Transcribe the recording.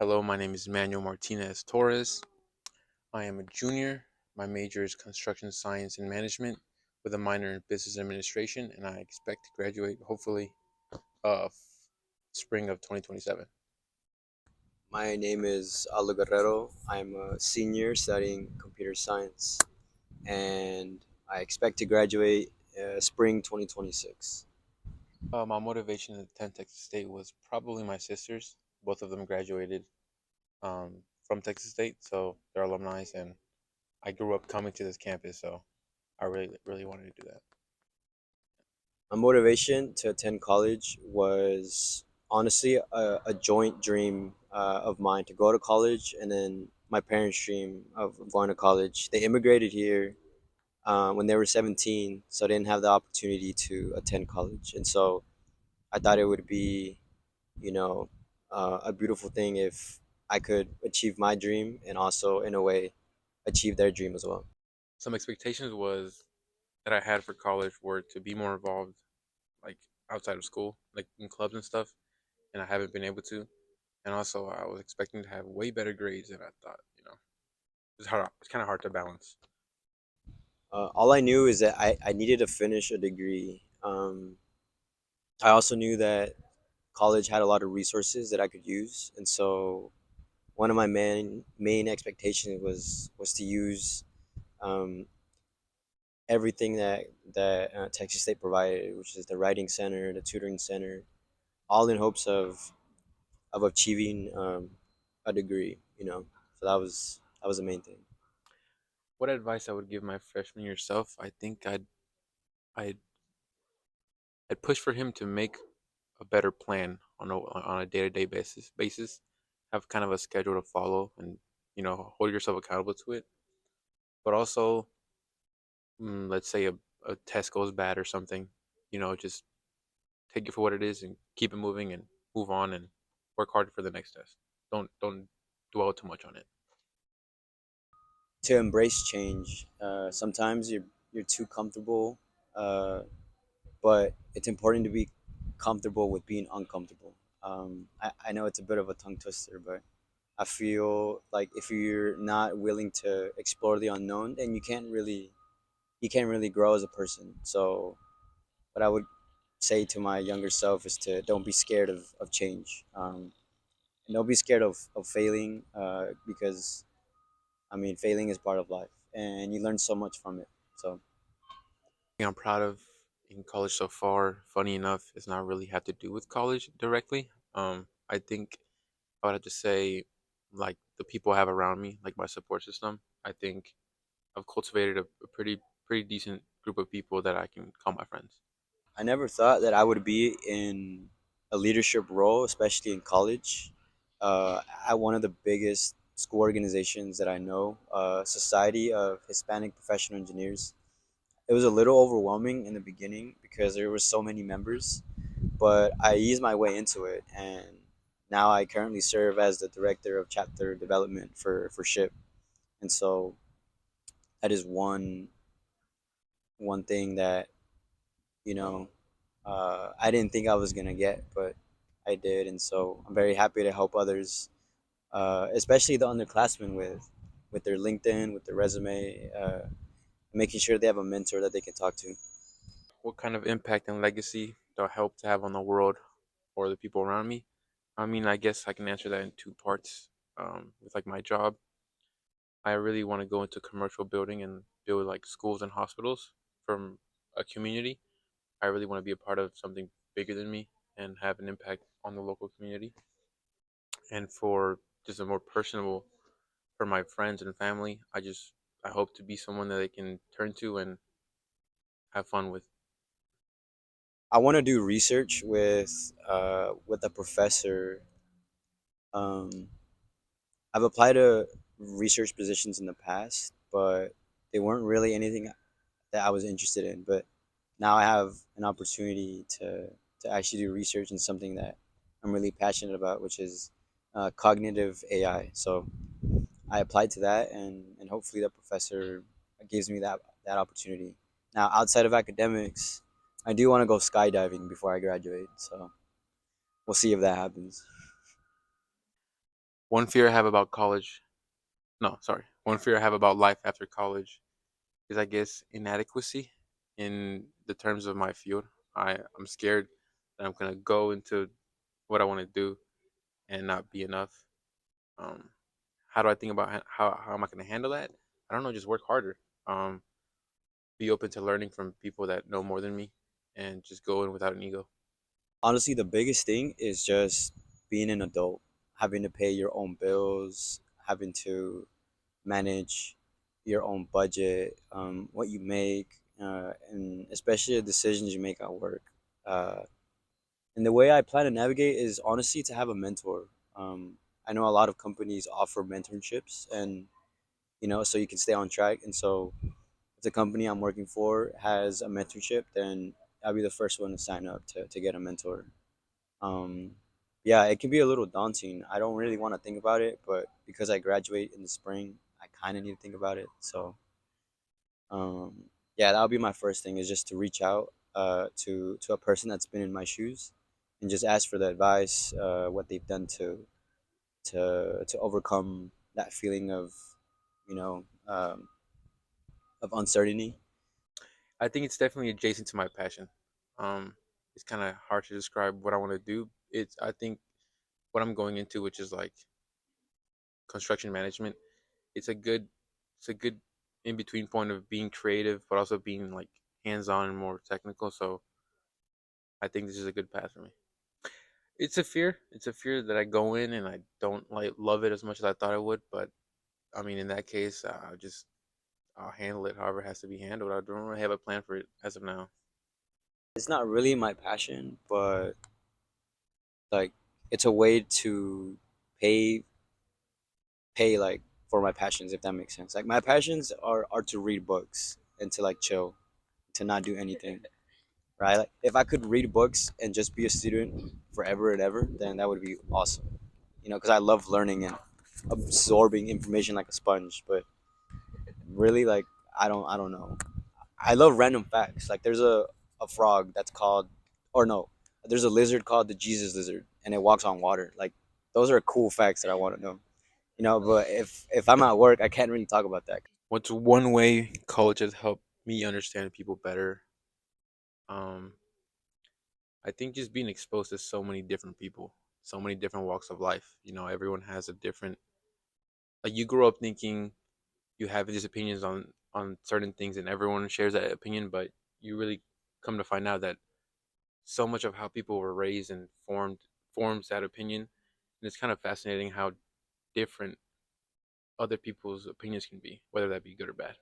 Hello, my name is Manuel Martinez Torres. I am a junior. My major is construction science and management with a minor in business administration, and I expect to graduate hopefully spring of 2027. My name is Aldo Guerrero. I'm a senior studying computer science, and I expect to graduate spring 2026. My motivation to attend Texas State was probably my sisters. Both of them graduated from Texas State, so they're alumni, and I grew up coming to this campus, so I really wanted to do that. My motivation to attend college was honestly a joint dream of mine to go to college, and then my parents' dream of going to college. They immigrated here when they were 17, so they didn't have the opportunity to attend college. And so I thought it would be a beautiful thing if I could achieve my dream and also, in a way, achieve their dream as well. Some expectations was that I had for college were to be more involved, like outside of school, like in clubs and stuff, and I haven't been able to. And also, I was expecting to have way better grades than I thought. It's hard. It's kind of hard to balance. All I knew is that I needed to finish a degree. I also knew that college had a lot of resources that I could use, and so one of my main expectations was to use um, everything that Texas State provided, which is the writing center, the tutoring center, all in hopes of achieving a degree. So that was the main thing. What advice I would give my freshman year self? I think I'd I'd push for him to make a better plan on a day to day basis. Have kind of a schedule to follow, and hold yourself accountable to it. But also, let's say a test goes bad or something, just take it for what it is and keep it moving and move on and work hard for the next test. Don't dwell too much on it. To embrace change, sometimes you're too comfortable, uh, but it's important to be comfortable with being uncomfortable. I know it's a bit of a tongue twister, but I feel like if you're not willing to explore the unknown, then you can't really grow as a person. So what I would say to my younger self is to don't be scared of change. And don't be scared of failing, because I mean failing is part of life, and you learn so much from it. So I'm proud of in college so far. Funny enough, it's not really have to do with college directly. I think I would have to say like the people I have around me, like my support system. I think I've cultivated a pretty decent group of people that I can call my friends. I never thought that I would be in a leadership role, especially in college. At one of the biggest school organizations that I know, Society of Hispanic Professional Engineers. It was a little overwhelming in the beginning because there were so many members, but I eased my way into it, and now I currently serve as the director of chapter development for SHIP. And so that is one thing that you know I didn't think I was gonna get, but I did, and so I'm very happy to help others, especially the underclassmen with their LinkedIn, with their resume, making sure they have a mentor that they can talk to. What kind of impact and legacy do I hope to have on the world or the people around me? I mean, I guess I can answer that in two parts. With like my job, I really want to go into commercial building and build like schools and hospitals from a community. I really want to be a part of something bigger than me and have an impact on the local community. And for just a more personable, for my friends and family, I hope to be someone that they can turn to and have fun with. I want to do research with a professor. Um, I've applied to research positions in the past, but they weren't really anything that I was interested in. But now I have an opportunity to actually do research in something that I'm really passionate about, which is cognitive AI. So I applied to that, and hopefully that professor gives me that opportunity. Now, outside of academics, I do want to go skydiving before I graduate. So we'll see if that happens. One fear I have about college, no, sorry, one fear I have about life after college is, I guess, inadequacy in the terms of my field. I'm scared that I'm gonna go into what I want to do and not be enough. Um, how do I think about how am I gonna handle that? I don't know. Just work harder. Um, be open to learning from people that know more than me, and just go in without an ego. Honestly, the biggest thing is just being an adult, having to pay your own bills, having to manage your own budget, what you make, and especially the decisions you make at work. Uh, and the way I plan to navigate is honestly to have a mentor. I know a lot of companies offer mentorships, and so you can stay on track. And so, if the company I'm working for has a mentorship, then I'll be the first one to sign up to get a mentor. Um, yeah, it can be a little daunting. I don't really want to think about it, but because I graduate in the spring, I kind of need to think about it. So, yeah, that'll be my first thing is just to reach out to a person that's been in my shoes and just ask for the advice, what they've done to overcome that feeling you know, um, of uncertainty. I think it's definitely adjacent to my passion. Um, it's kind of hard to describe what I want to do. It's I think what I'm going into, which is like construction management. It's a good it's a good in between point of being creative, but also being like hands on and more technical. So I think this is a good path for me. It's a fear. It's a fear that I go in and I don't like love it as much as I thought I would. But I mean, in that case, I'll handle it however it has to be handled. I don't really have a plan for it as of now. It's not really my passion, but like it's a way to pay like for my passions, if that makes sense. Like my passions are to read books and to like chill, to not do anything. Right? Like if I could read books and just be a student forever and ever, then that would be awesome. Because I love learning and absorbing information like a sponge. But really, like I don't know. I love random facts. Like there's a frog that's called, or no, there's a lizard called the Jesus lizard, and it walks on water. Like those are cool facts that I want to know. But if I'm at work, I can't really talk about that. What's one way college has helped me understand people better? Um, I think just being exposed to so many different people, so many different walks of life. Everyone has a different. Like you grow up thinking you have these opinions on certain things, and everyone shares that opinion, but you really come to find out that so much of how people were raised and forms that opinion, and it's kind of fascinating how different other people's opinions can be, whether that be good or bad.